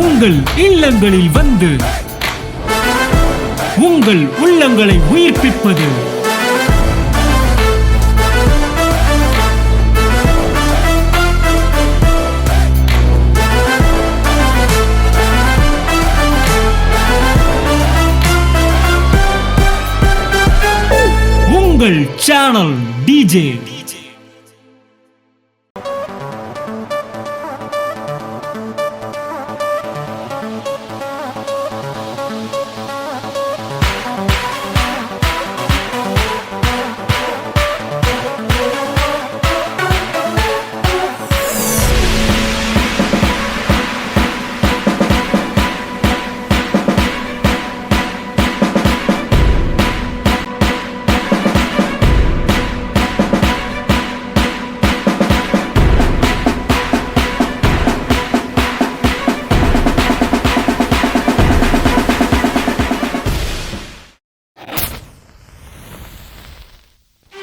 உங்கள் இல்லங்களில் வந்து உங்கள் உள்ளங்களை உயிர்ப்பிப்பது உங்கள் சேனல் டிஜே.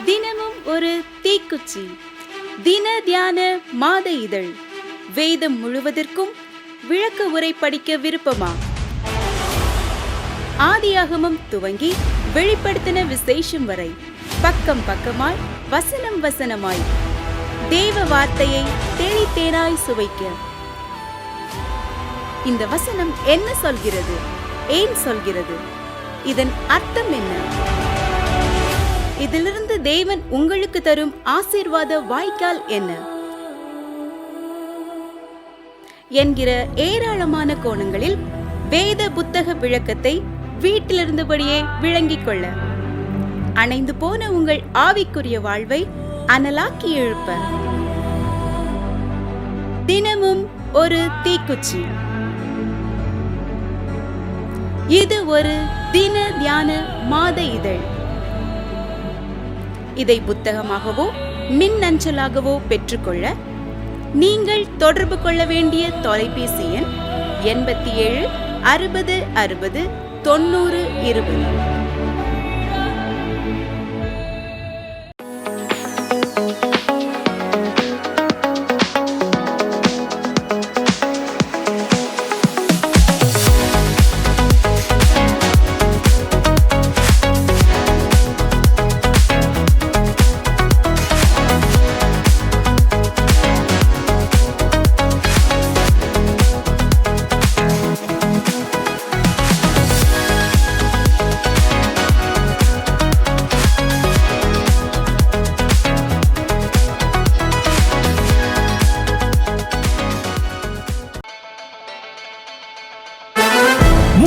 தினமும் ஒரு தீக்குச்சி. தின தியான மாத இதழ். வேதம் முழுவதற்கும் விளக்க உரை படிக்க விருப்பமா? ஆதியாகமம் துவங்கி வெளிப்படுத்தின விசேஷம் வரை பக்கம் பக்கமாய் வசனம் வசனமாய் தேவ வார்த்தையை தேனித்தேனாய் சுவைக்க. இந்த வசனம் என்ன சொல்கிறது? ஏன் சொல்கிறது? இதன் அர்த்தம் என்ன? இதிலிருந்து தேவன் உங்களுக்கு தரும் ஆசீர்வாத வாய்க்கால் என்ன என்கிற ஏராளமான கோணங்களில் வேத புத்தக விளக்கத்தை வீட்டிலிருந்தபடியே விளங்கிக் கொள்ள, அணைந்து போன உங்கள் ஆவிக்குரிய வாழ்வை அனலாக்கி எழுப்ப தினமும் ஒரு தீக்குச்சி. இது ஒரு தின தியான மாத இதழ். இதை புத்தகமாகவோ மின்னஞ்சலாகவோ பெற்றுக்கொள்ள நீங்கள் தொடர்பு கொள்ள வேண்டிய தொலைபேசி எண் 87 60 60 90 20.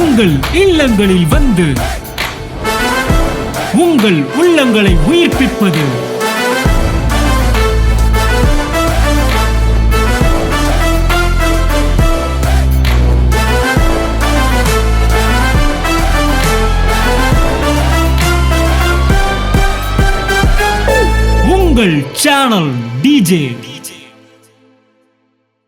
உங்கள் இல்லங்களில் வந்து உங்கள் உள்ளங்களை உயிர்ப்பிப்பது உங்கள் சேனல் டிஜே.